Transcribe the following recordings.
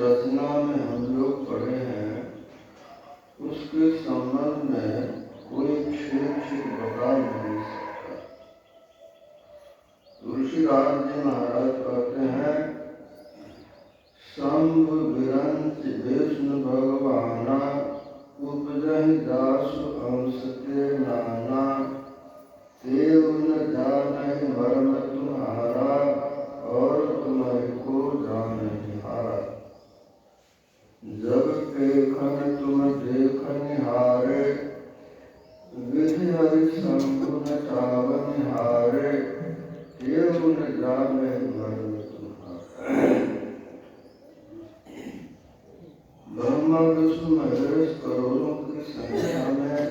रचना में हम लोग पढ़े हैं उसके संबंध में कोई छेद बता नहीं सकता। तुलसीदास जी महाराज कहते हैं, शंभ विरंच विष्णु भगवाना उपजहि दासु अंश के नाना, देव न जानहि मर्म तुम्हारा और तुम्हें को जानहि हारा। जब देखन तुम देखनिहारे, विधि हरि शंभु न चावनिहारे, देव न जानहि मर्म तुम्हारा। ब्रह्मा विष्णु महेश करोड़ों की संख्या में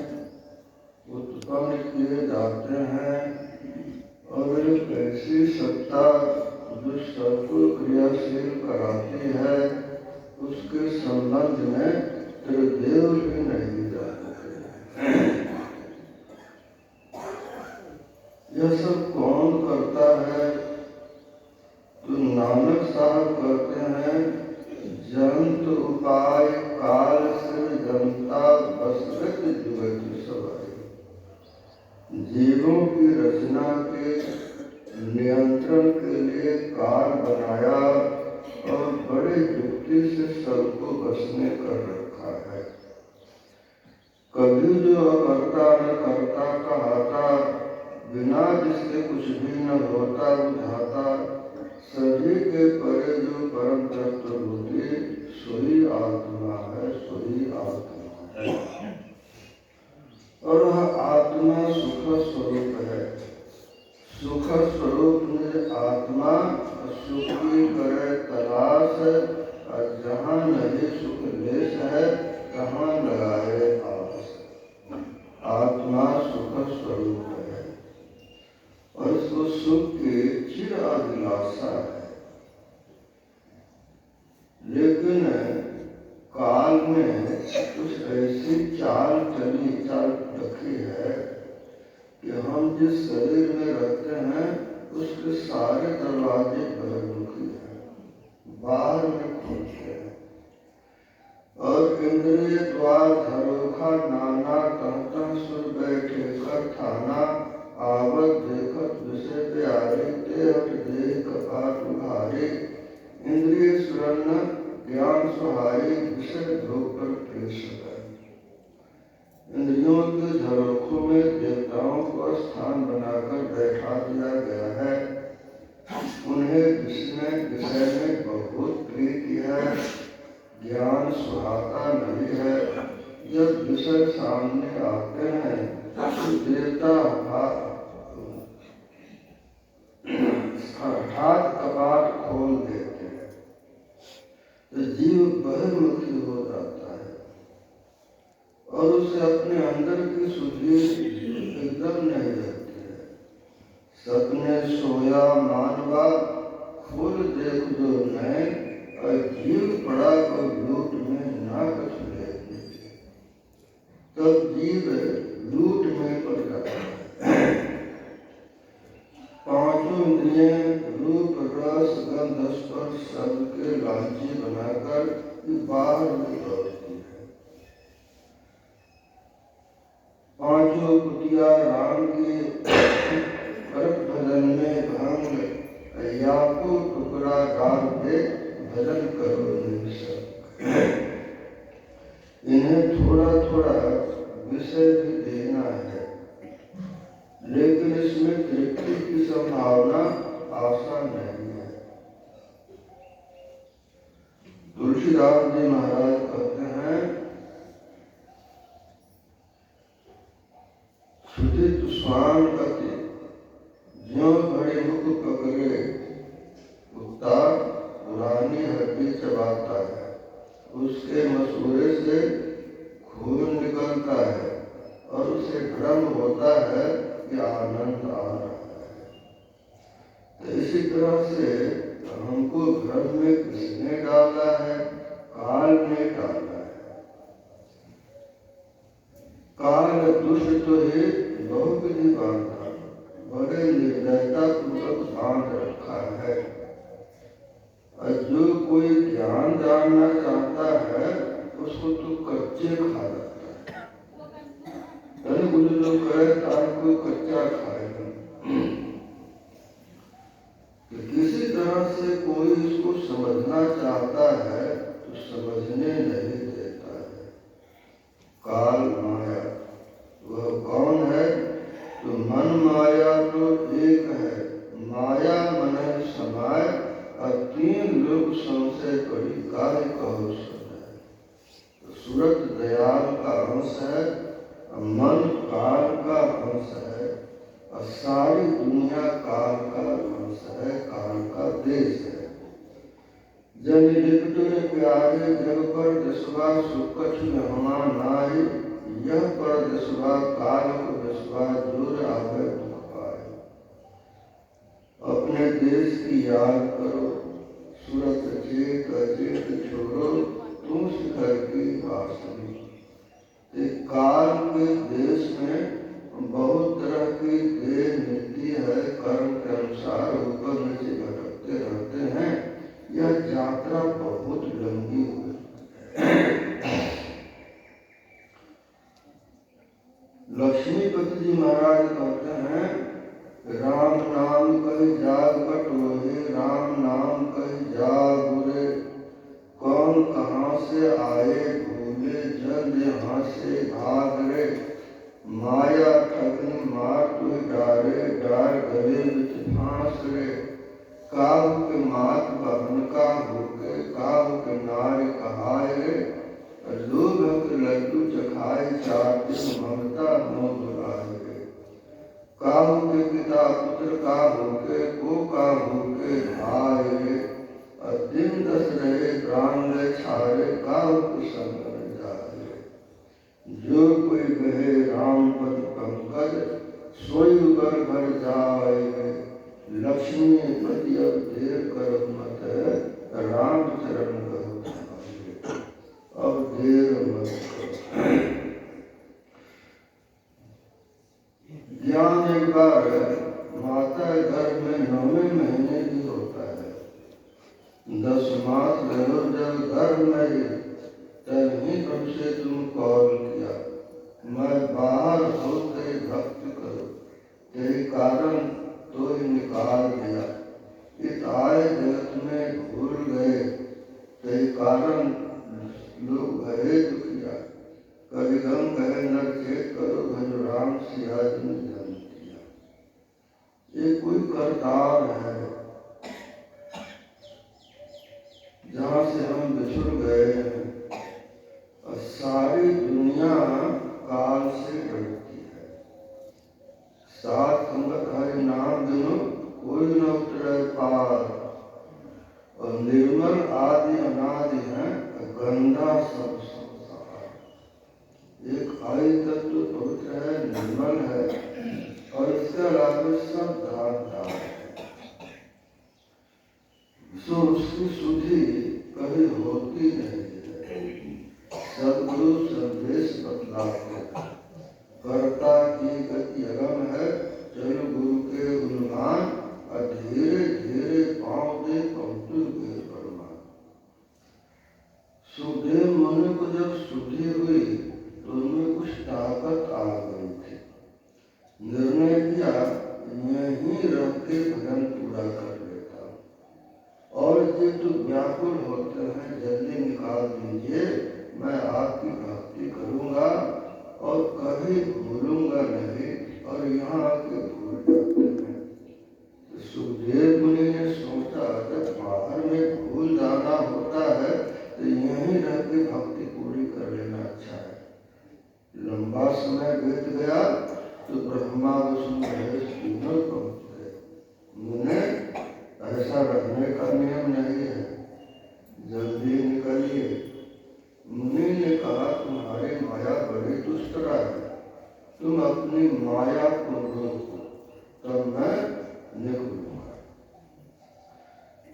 उत्पन्न किए जाते हैं और एक ऐसी सत्ता जो सबको क्रियाशील कराती है, उसके संबंध में त्रिदेव भी नहीं जानते। यह सब कौन करता है? तो नानक साहब कहते हैं, जंत उपाय काल से जनता बसरत जुगत सवाई। जीवों की रचना के नियंत्रण के लिए काल बनाया और बड़े युक्ति से सबको बस में कर रखा है। कभी जो अकर्ता न करता कहाता, बिना जिसके कुछ भी न होता बुझाता, सभी के परे जो परम तत्व होते, सोई आत्मा है, सोई आत्मा है। और वह आत्मा सुख स्वरूप है। सुख स्वरूप में आत्मा सुख की करे तलाश, और जहाँ नहीं सुख लेश है तहाँ लगाए आस। आत्मा सुख स्वरूप है और इसको सुख की चिर अभिलाषा है। लेकिन काल में कुछ ऐसी चाल रखी है कि हम जिस शरीर में रहते हैं उसके सारे दरवाजे बहिर्मुखी हैं, बाहर में खुलते हैं। और इंद्रिय द्वार धरोखा नाना, तह सुर बैठे कर थाना, आवत देखत विषय प्यारे, देहट देह कपाट उघारे, इंद्रिय सुरन्न ज्ञान सुहाई, विषय धोकर क्लेश है। इंद्रियों के झरोखों में देवताओं को स्थान बनाकर बैठा दिया गया है। उन्हें विषय में बहुत प्रीति है, ज्ञान सुहाता नहीं है। जब विषय सामने आते हैं तो देवता हठात कपाट खोल देते हैं, तो जीव बहिर्मुखी हो जाता है और उसे अपने अंदर की सुधि एकदम नहीं रहती है। सपने सोया मानवा, खोल देख जो नैन, और जीव पड़ा और लूट में ना कुछ ले, तब जीव लूट में पड़ जाता है। पांचों इंद्रियां रूप रस गंध स्पर्श शब्द के लालची बनाकर बाहर में दौड़ती है। पांचों कुटिया राम के परक भजन में भंग, या को टुकड़ा डाल के भजन करो निःशक। इन्हें थोड़ा थोड़ा विषय भी देना है, लेकिन इसमें तृप्ति की संभावना आसान नहीं है। तुलसीदास जी महाराज कहते हैं, सुधित स्वान अति ज्यों बड़े मुख पकड़े, कुत्ता पुरानी हड्डी चबाता है, उसके मसूड़े से खून निकलता है और उसे भ्रम होता है कि आनंद आ रहा है। तो इसी तरह से हमको भ्रम में किसने डाला है? काल ने डाला है। काल दुष्ट तो है, बहुविधि बांधा, बड़े निर्दयता पूर्वक बांध रखा है। और जो कोई ज्ञान जानना चाहता है उसको तो कच्चे खा जाता है। कुछ लोग कहे तार कोई कच्चा खाएगा, तो किसी तरह से कोई इसको समझना चाहता है तो समझने नहीं देता है। काल माया वह कौन है? तो मन माया तो एक है, माया मन समाय और तीन लोग संशय करी काहे कहो सदाय। तो सूरत दयाल का अंश है, मन काल का अंश है और सारी दुनिया काल का अंश है, काल का देश है। जन लिपट प्यारे जग पर दसवा सुकछ हमा नाई, यह पर दसवा काल को दसवा जोर आवे दुख पाए। अपने देश की याद करो, सूरत चेत अचेत छोड़ो, तुम शिखर की वासनी। एक काल के देश में बहुत तरह की देह मिलती है, कर्म के अनुसार ऊपर नीचे भटकते रहते हैं। यह यात्रा बहुत लंबी हुई। लक्ष्मीपति जी महाराज कहते हैं, राम नाम कही जाग बटोरे, राम नाम कही जाग बुरे, कौन कहाँ से आए भूले, जल यहाँ से भाग रे, माया ठगनी मार तुह डारे, डार गले बिच फांस रे, काहू के मात बहन का होके, काहू के नार कहाय रे, लोभ के लड्डू चखाए चार दिन ममता मोह भुलाए रे, काहू के पिता पुत्र का होके, को का होके भाई रे, दिन दस रहे प्राण ले छारे, काहू के संग न जाए रे। जो कोई कहे राम पद पंकज, सोई उगर घर जाए रे, लक्ष्मी पति अब देर कर मत, राम चरण करो अब देर मत करो। ज्ञान एक बार माता गर्भ में 9वें महीने की होता है। 10 मास रहो जब गर्भ में ही, तभी तुमसे तुम कॉल किया, मैं बाहर होते भक्त करो, यही कारण तो ही निकाल दिया। इत आए जगत में भूल गए, यही कारण लोग गए दुखिया, कभी गम कहे नर चेत करो, भजो राम सिया जिन जन्म किया। ये कोई करतार है जहाँ से हम बिछुड़ गए हैं और सारी दुनिया काल से डरती है। सात संगत हरि नाम बिनु कोई न उतरे पार, और निर्मल आदि अनादि है गंदा सब संसार। एक आदि तत्व पवित्र है, निर्मल है, और इसके अलावा सब दानदार है। सो उसकी सुधि कभी होती नहीं है। सदगुरु संदेश बतलाते हैं, कर्ता की गति अगम है, चलो गुरु के गुणगान, और धीरे धीरे पाँव दे पहुँचो गए परमान। सुखदेव मुनि को जब सुधि हुई तो उनमें कुछ ताकत आ गई थी। निर्णय किया यहीं रह के भजन पूरा कर लेता, और ये तो व्याकुल होते हैं जल्दी निकाल दीजिए, मैं आपकी भक्ति करूँगा और कभी भूलूंगा नहीं, और यहाँ आके भूल जाते हैं। तो सुखदेव मुनि ने सोचा जब बाहर में भूल जाना होता है तो यहीं रह के भक्ति पूरी कर लेना अच्छा है। लंबा समय बीत गया तो ब्रह्मा विष्णु महेश तीनों पहुँच गए। मुने ऐसा रहने का नियम नहीं है, जल्दी निकलिए। मुनि ने कहा तुम्हारी माया बड़ी दुष्टरा है, तुम अपनी माया को रोको तब मैं निकलूंगा।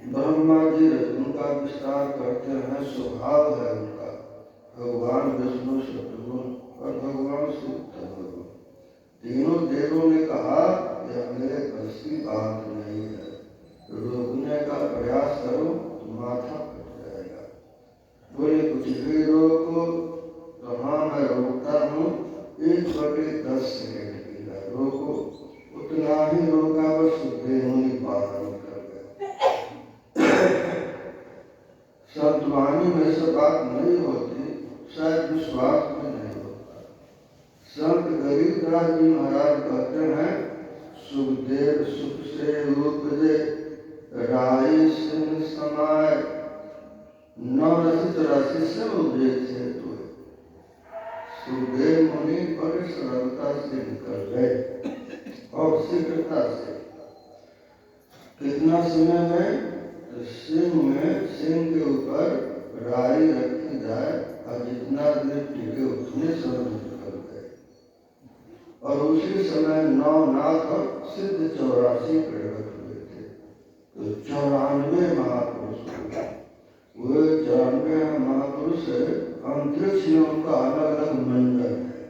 ब्रह्मा जी उनका विस्तार करते हैं, स्वभाव है उनका, भगवान विष्णु शत्रुघ्न और भगवान शिव तत्व। तीनों देवों ने कहा यह मेरे बस की बात नहीं है, रोकने का प्रयास करो, वाणी में से बात नहीं होती, शायद विश्वास में नहीं होता। संत गरीबदास जी महाराज कहते हैं, सुखदेव सुख से उपजे राई सिंह समाय, न रसित राशि से उपजे थे। तो सुखदेव मुनि बड़े सरलता से निकल गए और शीघ्रता से। कितना समय में? तो सिंह के ऊपर राई रखी जाए और जितना देर टिके उतने समय निकल गए। और उसी समय 9 नाथ और सिद्ध 84 प्रकट हुए थे। तो 94 महापुरुष हुए। वो 94 महापुरुष अंतरिक्ष में उनका अलग अलग मंडल है।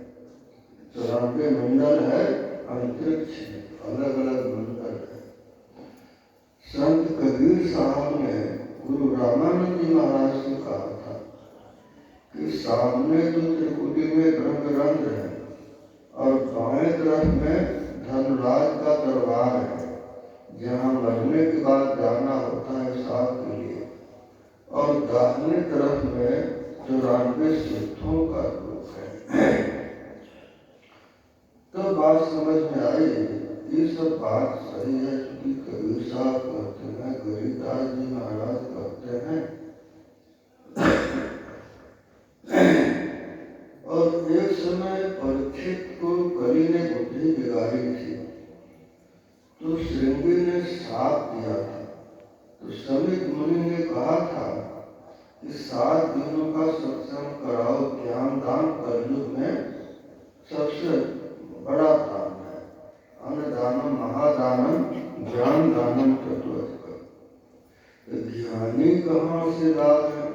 94 मंडल है अंतरिक्ष में, अलग अलग मंडल है। संत कबीर साहब ने गुरु रामानंद जी महाराज से कहा था कि सामने तो त्रिकुटी में रंग है और बाएं तरफ में धनराज का दरबार है, जहाँ मरने के बाद जाना होता है साथ के लिए, और दाहिने तरफ में 94 सिद्धों का रूप है। तो बात समझ में आई। ये सब बात सही है कि कबीर साहब कहते हैं, गरीबदास जी महाराज कहते हैं। और एक समय परीक्षित को कली ने बुद्धि बिगाड़ी थी, तो श्रृंगी ने साथ दिया था। तो समीप मुनि ने कहा था कि 7 दिनों का सत्संग कराओ, ज्ञान दान कलयुग में सबसे बड़ा दान है। अन्नदानम महादानम ज्ञान दानम चतुर्थक। ध्यानी कहाँ से लाभ है?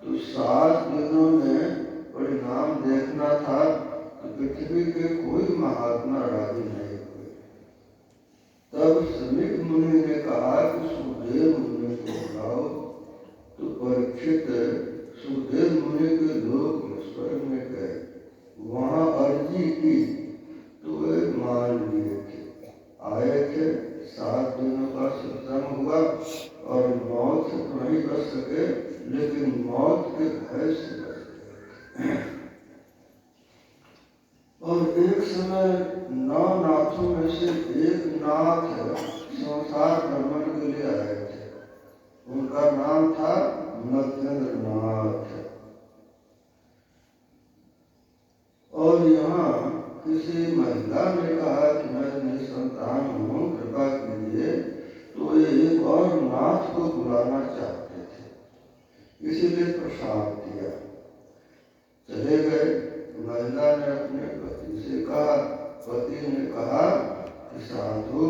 तो 7 दिनों में परिणाम देखना था, तो पृथ्वी के कोई महात्मा राजी नहीं हुए। तब समीप मुनि ने कहा कि सुखदेव मुनि को बुलाओ। तो परीक्षित सुखदेव मुनि के लोग स्वर्ग में गए, वहां अर्जी की तो वे मान लिए थे। आए थे, 7 दिनों का सत्संग हुआ और मौत से तो नहीं बच सके, लेकिन मौत के भय से बच गए। और एक समय 9 नाथों में से एक नाथ संसार भ्रमण के लिए आए थे। उनका नाम था मध्येंद्र नाथ। और यहाँ किसी महिला ने कहा कि मैं निसंतान हूँ, कृपा कीजिए। तो ये एक और नाथ को बुलाना चाहते थे, इसीलिए प्रसाद दिया। चले गए। महिला ने अपने पति से कहा, पति ने कहा कि साधु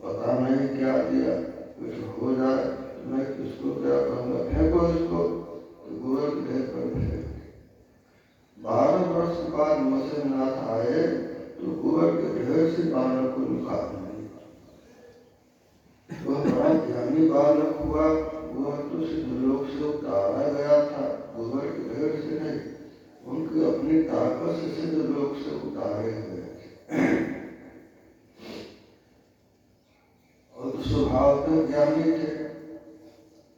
पता नहीं क्या दिया, कुछ हो जाए तो मैं किसको क्या कहूँगा, फेंको इसको। तो गोबर ढेर पर फेंक। 12 वर्ष के बाद मत्स्यनाथ आए तो गोबर के ढेर से बालक को निकाल दिया। वह बड़ा ज्ञानी बालक हुआ। वह तो सिद्धलोक से उतारा गया था, गोबर के ढेर से नहीं, उनकी अपनी ताकत से सिद्धलोक से उतारे हुए थे। और स्वभाव तो ज्ञानी थे,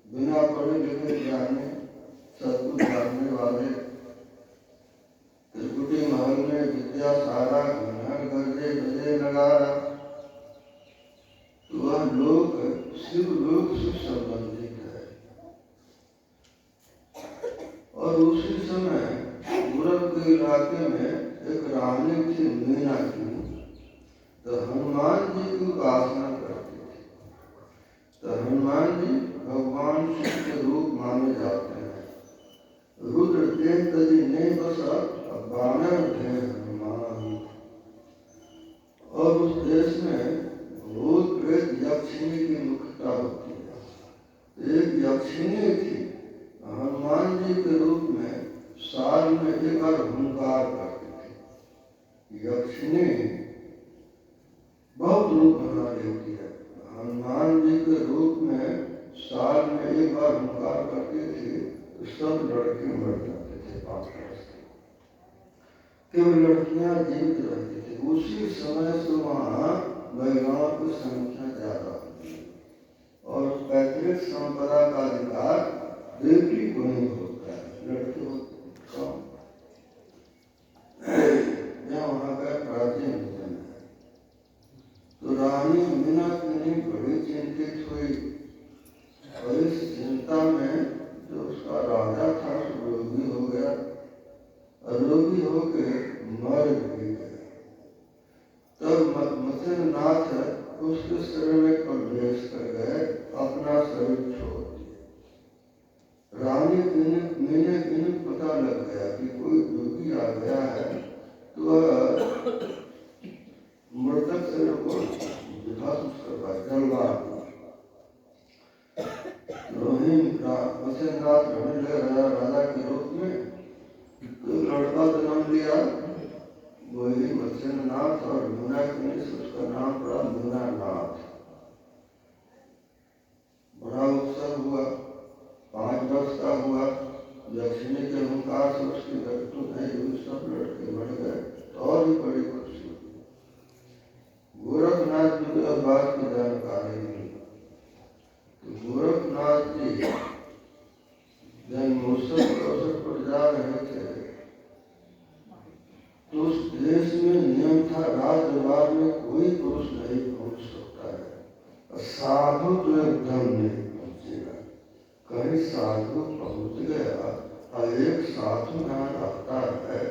बिना पढ़े लिखे ज्ञानी, सब कुछ जानने वाले। त्रिकुटी महल में विद्या सारा घनघन गर्जे बजे लगाया। तो वह लोग शिव लोक से संबंधित है। और उसी समय पूरब के इलाके में एक रानी थी, मीना की। तो हनुमान जी की उपासना करती थी। तो हनुमान जी भगवान शिव के रूप माने जाते हैं। रुद्र देव तजी नहीं बसा, बानर थे हनुमान। और उस देश में भूत प्रेत यक्षिणी की मुख्यता होती है। एक यक्षिणी थी, हनुमान जी के रूप में साल में एक बार हुंकार करती थी। यक्षिणी बहुत रूप बना लेती है। हनुमान जी के रूप में साल में एक बार हुंकार करती थी, तो सब लड़के मर जाते थे 5 वर्ष के। केवल लड़कियां जीवित रहती थी। उसी समय से वहाँ महिलाओं की संख्या ज्यादा होती है और पैतृक संपदा का अधिकार बेटी को वहीं होता है, लड़के होते हैं यह वहाँ का प्राचीन वचन है। तो रानी मीनाकिनी बड़ी चिंतित हुई और इस चिंता में जो उसका राजा था रोगी हो गया, रोगी होकर मर भी गया। तब मत्स्यनाथ उसके शरीर में प्रवेश कर गए, अपना शरीर छोड़ दिया। रानी मीनाकिनी पता लग गया कि कोई रोगी आ गया है, तो वह मृतक शरीर को विध्वंस करवा जलवा मत्स्यनाथ रहने लगा राजा के रूप में। तो लड़का जन्म लिया, वही मत्स्यनाथ, और मीनाकिनी से उसका नाम पड़ा मीनानाथ। बड़ा उत्सव हुआ, 5 वर्ष का हुआ। लक्ष्मी के अहंकार से उसकी मृत्यु नहीं हुई, सब लड़के मर गए, तो और भी बड़ी खुशी हुई। गोरखनाथ जी को बात की जानकारी मिली। तो गोरखनाथ जी जब मूसक अवसर पर जा रहे थे, तो उस देश में नियम था, राजदरबार में कोई पुरुष नहीं पहुंच सकता है, साधु तो एकदम नहीं पहुंचेगा। कहीं साधु पहुंच गया और एक साधु यहाँ रहता है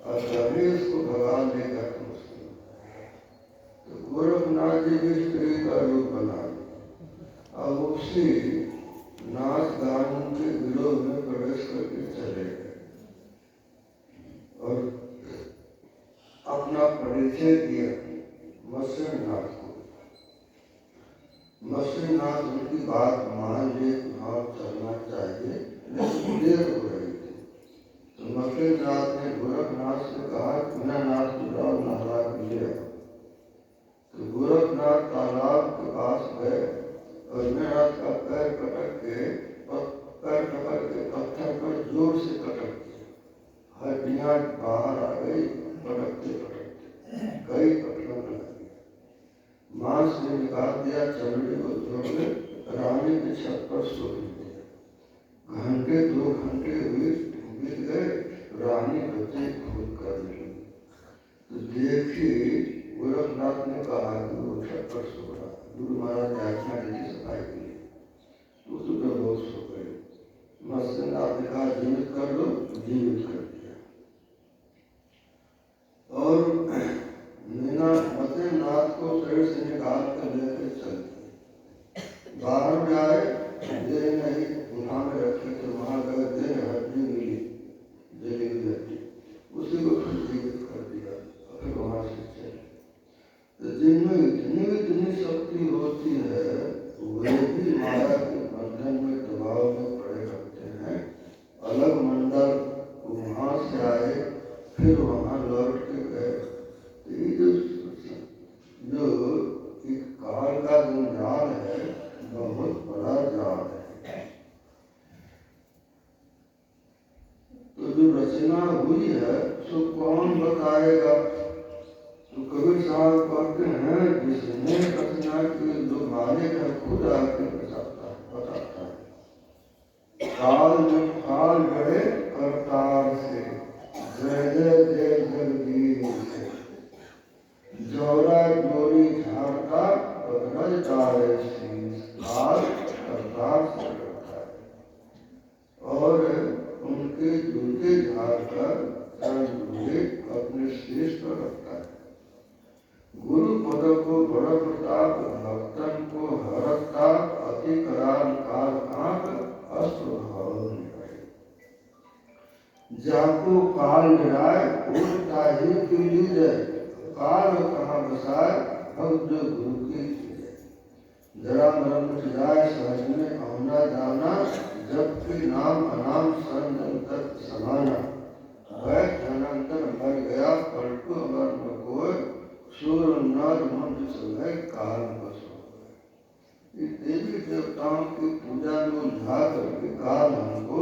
और कहीं उसको भगवान नहीं करते मुश्किल। तो गोरखनाथ जी भी स्त्री का रूप बना लिया और उसी नाच गान के विरोध में प्रवेश करके चले गए और अपना परिचय दिया मत्स्यनाथ को। मत्स्यनाथ उनकी बात मान लिए, हाँ चलना चाहिए, लेकिन देर हो रही थी। तो मत्स्यनाथ ने गोरखनाथ से कहा, मीनानाथ को जाओ नहला के ले आओ। तो गोरखनाथ तालाब के पास गए और मीनानाथ का पैर पकड़ के पत्थर पर जोर से पटक दिया। हड्डियां बाहर आ गई, पटकते पटकते कई पटकों लगी। मांस ने निकाल दिया, चमड़ी को धोके रानी के छत पर सो दिया। घंटे 2 घंटे बीत गए, रानी बच्चे खुद कर ली। तो देखी गोरखनाथ ने कहा कि वो छत पर सो रहा, गुरु महाराज ने आज्ञा दी सफाई के लिए, तो बेहोश हो गए। मत्स्यनाथ ने कहा जीवित कर दो, जीवित कर दिया। और मत्स्यनाथ को शरीर से निकाल कर लेकर चल दिए। बाहर में आए, देह नहीं गुफा में रखे थे, वहां गए, देह हड्डी मिली, जली हुई हड्डी, उसी को फिर जीवित कर दिया और फिर वहां से चले। तो जिनमें इतनी शक्ति होती है, वे भी माया के बंधन में, दबाव में पड़े रहते हैं। अलग मंडल वहां से आए, फिर वहां लौट के गए। तो ये जो एक काल का जो जाल है, बहुत बड़ा जाल है। तो जो रचना हुई है, सो कौन बताएगा? तो कबीर साहब कहते हैं, जिसने रचना की जो मालिक है, खुद आके बताता है। काल में फाल गए करतार से, जय जय जय जगदीश से, जौरा जोरी झाड़ता बदल डाले शीश, काल करतार से करता है। और उनके जूते झाड़कर अपने शीश पर रखता है। गुरु पद को बड़ प्रताप, भक्तन को हरता, अति कराल काल कांत अस्त्र भाव निकले। जाको काल निराय, उठता ही की लीजय, काल कहाँ बसाए, भक्त जो गुरु की कीजय। जरा मरम मिट जाए सहज में औना जाना, जबकि नाम अनाम संजंतर समाना। वह धनंतर मर गया, पलटू अगर न कोय, सूर नर मंत्र समय काल बस हो गए। देवी देवताओं की पूजा में उलझा करके काल हमको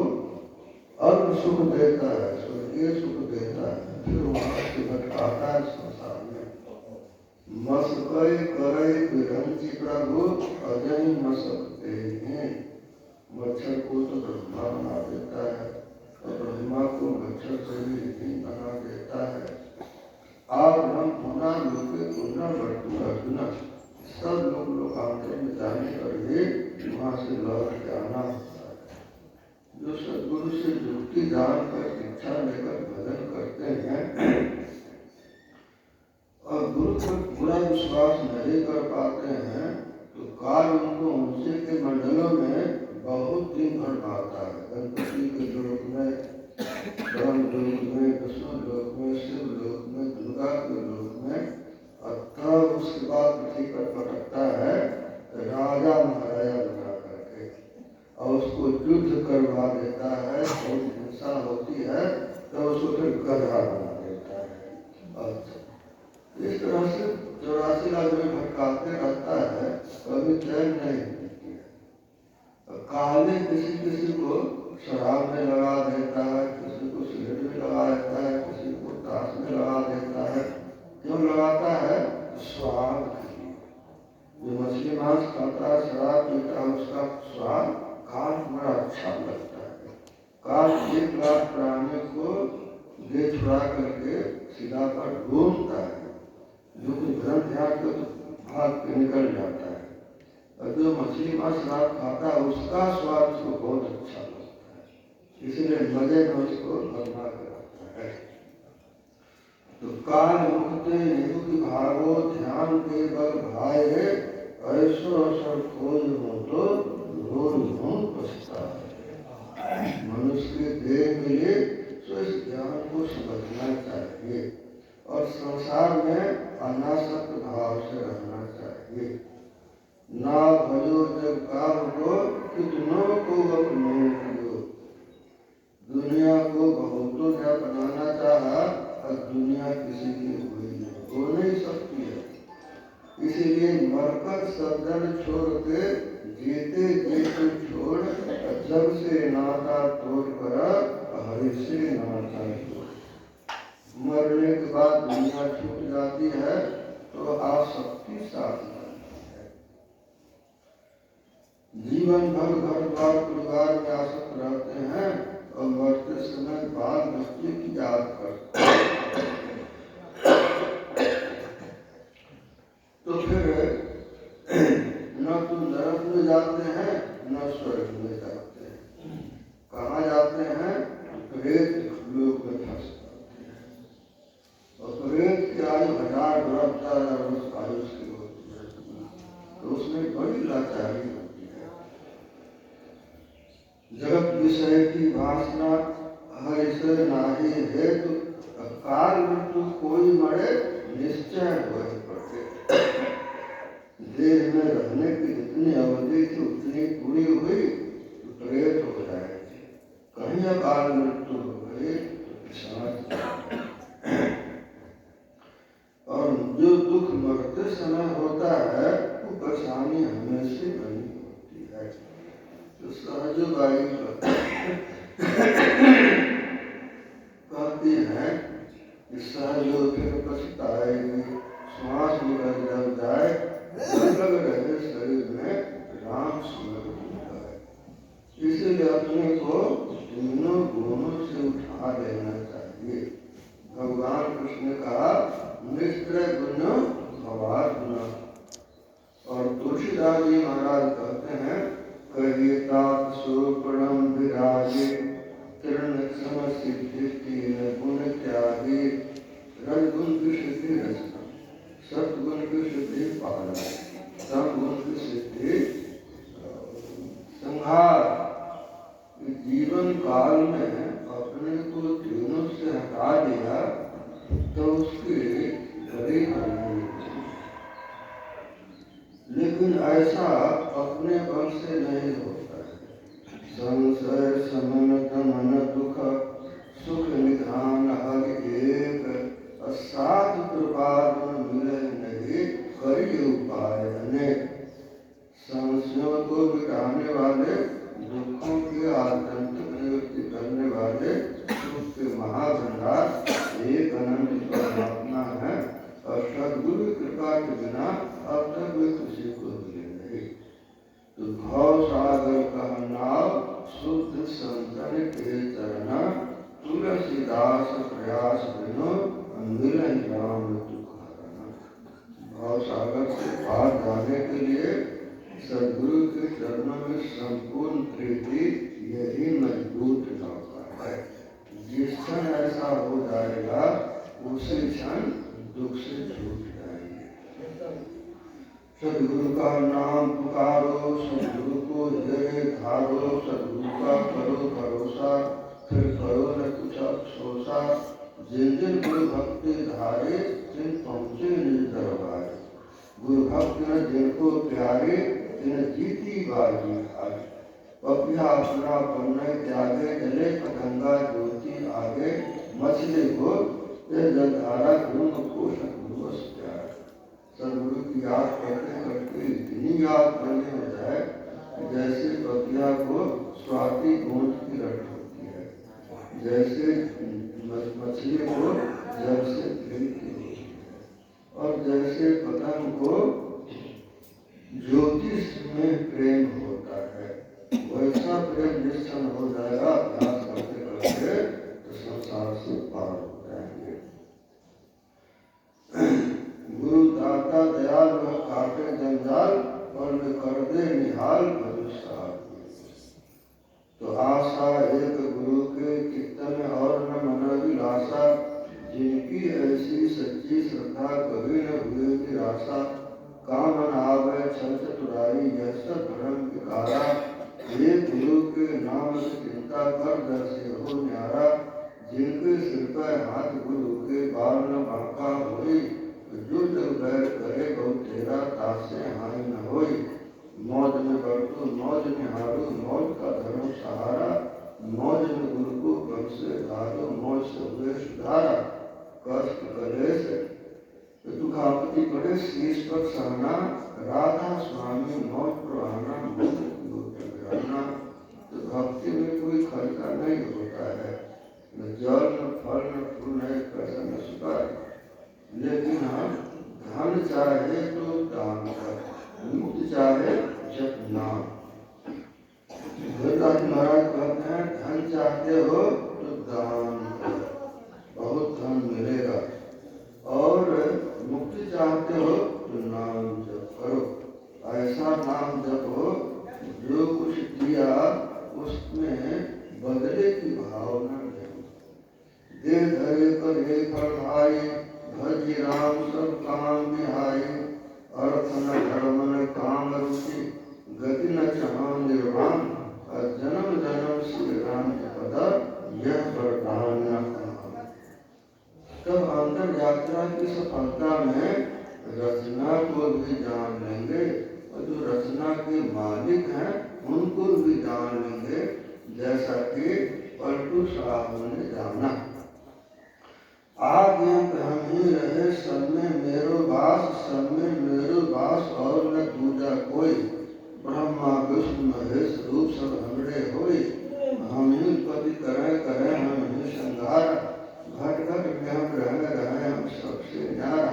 अर्थ सुख देता है, स्वर्गीय सुख देता है, फिर वहां से भटकाता है संसार में। मसकई करई विरंची प्रभु, अजय मसकते हैं। मच्छर को तो ब्रह्मा बना देता है और ब्रह्मा को मच्छर से भी हीन बना देता है। आप हम पुनः लोके पुनः वर्तु अर्जुन, सब लोग लोकांतर में जाने पर भी वहाँ से लौट के आना होता है। जो सदगुरु से जुक्ति जानकर शिक्षा लेकर भजन करते हैं और गुरु पर पूरा विश्वास नहीं कर पाते हैं तो काल उनको उनसे के मंडलों में बहुत दिन भर पाता है। गणपति के लोक में, ब्रह्म लोक में, विष्णु लोक में, शिव लोक में, दुर्गा के लोक में, तब उसके बाद पृथ्वी पर पटकता है राजा महाराजा बना करके और उसको युद्ध करवा देता है। बहुत हिंसा होती है तो उसको फिर गधा बना देता है। इस तरह से 84 लाख में भटकाते रहता है, कभी चैन नहीं मिलती है। काले किसी किसी को शराब में लगा देता है, किसी को सिगरेट में लगा देता है, किसी को ताश में लगा देता है। क्यों लगाता है? स्वाद के लिए। जो मछली मांस खाता है, शराब पीता है, उसका स्वाद काल बड़ा अच्छा लगता है। काल 1 लाख प्राणी को दे छुड़ा करके सीधा पर ढूंढता है, जो कि धर्म ध्यान को भाग के निकल जाता है। और जो मछली मांस शराब खाता है उसका स्वाद उसको बहुत अच्छा लगता है, इसलिए मजे में उसको बना के रखता है। तो काल मुक्ते नियुक्ति भागो ध्यान के बल भाए, ऐसो अवसर खोज हो तो रोज हो पछता है। मनुष्य के देह मिले तो इस ज्ञान को समझना चाहिए और संसार में अनासक्त भाव से रहना चाहिए। ना भयो जब काल को कितनों को अपने कियो, दुनिया को बहुतों ने बनाना चाहा और दुनिया किसी की हुई नहीं, हो नहीं सकती है। इसीलिए मरकर सज्जन छोड़ के जीते जीते छोड़, जब से नाता तोड़ कर हरि से नाता तोड़। मरने के बाद दुनिया छूट जाती है तो आसक्ति साथ जाती है। जीवन भर घर द्वार परिवार में आसक्त रहते हैं और मरते समय बाल बच्चे की याद करते हैं। तो फिर न तो नरक में जाते हैं न स्वर्ग में जाते हैं। कहाँ जाते हैं? प्रेत लोक में फंस जाते हैं। और प्रेत की आयु 1000 वर्ष आयु की होती है, तो उसमें बड़ी लाचारी होती है। जगत विषय की वासना हरि से नाही है, तो काल मृत्यु कोई मरे निश्चय वही पड़े। देह में रहने की जितनी अवधि थी उतनी पूरी हुई तो प्रेत हो जाएगी। कहीं अकाल मृत्यु हो गई तो पिशाच। और जो दुख मरते समय होता है वो परेशानी हमेशा बनी होती है। तो सहजोबाई कहती है कि सहजो फिर पछताएगी, श्वास निकल जब जाए, लग रहे शरीर में राम स्मरण होता है। इसीलिए अपने को तीनों गुणों से उठा लेना चाहिए। भगवान कृष्ण ने कहा निष्क्रिय गुण भवार्जुन। और तुलसीदास जी महाराज कहते हैं कहिए तात सुप्रणम विराजे, तृण सम सिद्धि तीन गुण त्यागी, रजगुण की सिद्धि रचना, सतगुण की सिद्धि पालना, तमगुण की सिद्धि संहार। जीवन काल में अपने को तीनों से हटा दिया तो उसकी बड़ी हानि। लेकिन ऐसा अपने बल से नहीं होता है। संशय समन दमन दुख सुख निधान हर एक, साध कृपा मिले नहीं कई उपाय अनेक। संशयों को मिटाने वाले, दुखों की आत्यंतिक निवृत्ति करने वाले सुख के महाभंडार एक अनंत परमात्मा है और सद्गुरु कृपा के बिना अब तक वे किसी को मिले नहीं। तो भव सागर का नाव संतन के चरना तुलसीदास प्रयास बिनो मिलन राम तुखारना। भाव सागर से पार जाने के लिए सदगुरु के चरणों में संपूर्ण प्रीति यही मजबूत नौका है। जिस क्षण ऐसा हो जाएगा उसी क्षण दुख से छूट जाएंगे। सदगुरु का नाम पुकारो, सदगुरु को हृदय धारो, सदगुरु का करो भरोसा, फिर करो न कुछ अफसोसा। जिन जिन गुरु भक्ति धारे तिन पहुँचे निज दरबार। गुरु भक्त न जिनको प्यारे तिन जीती बाजी हारे। पपिया अपना पन्ने त्यागे, जले पतंगा ज्योति आगे। मछली हो ये जलधारा गुरु को सदगुरु प्यार। सदगुरु की याद करते करते इतनी याद करने हो जाए जैसे पपिया को स्वाति गोंद की रट होती है, जैसे मछली को जल से प्रीति होती है, और जैसे पतंग को ज्योतिष में प्रेम होता है। वैसा प्रेम जिस क्षण हो जाएगा अभ्यास करते करते तो संसार से पार हो जाएंगे। गुरु दाता दयाल वह काटे जंजाल, और वे कर दे निहाल भविष्य। तो आशा एक गुरु के चित्त में और न मन विलासा। जिनकी ऐसी सच्ची श्रद्धा कभी न हुए निराशा। काम न आवे छल चतुराई यह सब धर्म विकारा। ये गुरु के नाम से चिंता कर दर्शे हो न्यारा। जिनके सिर पर हाथ गुरु के बाल न बांका होई। जो जब बैर करे बहु तेरा तासे हानि न होई। मौज में बरतू मौज निहारू, मौज का धर्म सहारा। मौज में गुरु को पग से धारो, मौज से हुए सुधारा। कष्ट कलेश दुख आपत्ति पड़े शीश पर सहना। राधा स्वामी मौज प्रवाहना, तो भक्ति में कोई खर्चा नहीं होता है। न जल न फल न फूल न पैसा न सुपारी। लेकिन हम धन चाहे तो दान कर, मुक्त चाहे जप नाम। गुरुदास महाराज कहते हैं धन चाहते हो तो दान करो, बहुत धन मिलेगा। और मुक्ति चाहते हो तो नाम जप करो। ऐसा नाम जपो जो कुछ दिया उसमें बदले की भावना नहीं। दे धरे पर हे फल भाई, भज राम सब काम बिहाई। अर्थ न धर्म न काम रुचि, गति न चाह निर्वाण। जन्म जन्म श्री राम के पद यह वरदान न कहा। तब अंतर यात्रा की सफलता में रचना को भी जान लेंगे, और जो रचना के मालिक हैं उनको भी जान लेंगे, जैसा कि पलटू साहब ने जाना। आगे हम ही रहे सब में मेरो वास, सब में मेरो वास और न दूजा कोई। ब्रह्मा विष्णु महेश रूप सब हमरे होई। हम ही पति करें करें हम ही संहार। घट घट में हम रहे हम सबसे न्यारा।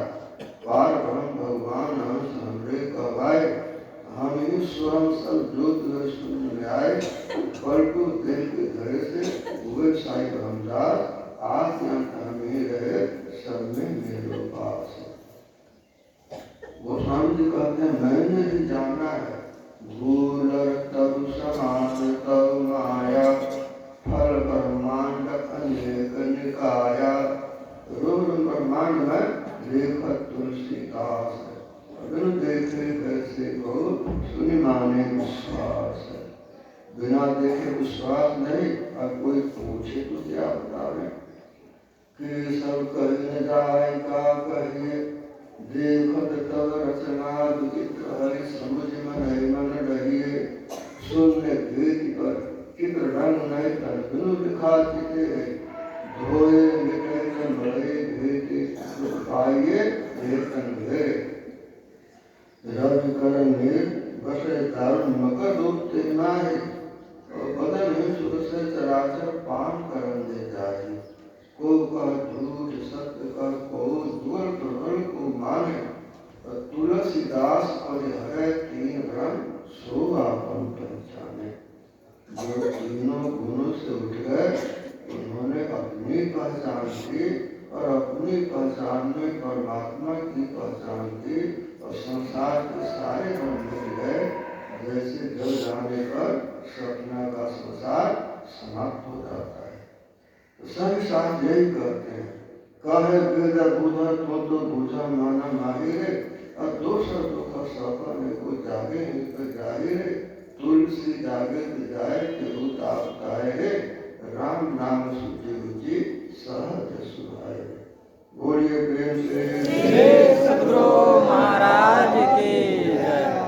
पार ब्रह्म भगवान हम हमरे कहवाए। हम ही स्वयं सब ज्योत में शून्य में आए। पलटू दिल के धरे से हुए साई ब्रह्मदास। आद्यंत हम ही रहे सब में मेरो पास। गोस्वामी जी कहते हैं मैंने भी जाना है। भूलर तब समान तब माया, फल ब्रह्मांड अनेक निकाया। रूप ब्रह्मांड में लेखक तुलसीदास है। बिन देखे कैसे कहो सुनि माने विश्वास है। बिना देखे विश्वास नहीं, और कोई पूछे तो क्या बतावे। कि सब कही न जाए का कहिए, देखत तब रचना विचित्र हरि समझ मन मन रहिए। शून्य भेद पर चित्र रंग नहीं तन बिनु लिखा चिते। धोए मिटे न बड़े भेद पाइए वेतन भेरे। रवि कर नीर बसे दारुण मकर रूप ते नाहि। और बदन ही सुख से चराचर पान करन दे जाए। को कह झूठ सत्य कह को दुअर प्रबल को माने। तुलसीदास और हरे तीन रंग शोभा पहचाने। जो तीनों गुणों से उठ गए, उन्होंने अपनी पहचान की और अपनी पहचान में परमात्मा की पहचान की और संसार के सारे गुण मिल गए। जैसे जल जाने पर सपना का संसार समाप्त हो जाता है। तो सभी साथ यही कहते हैं, कहे वेद बुझ तो बुझा माना माहिरे और दोसर दुख सपन को जागे तो जाहिरे तुलसी जागे तो जाए केहू ताप गाए रे राम नाम सुधि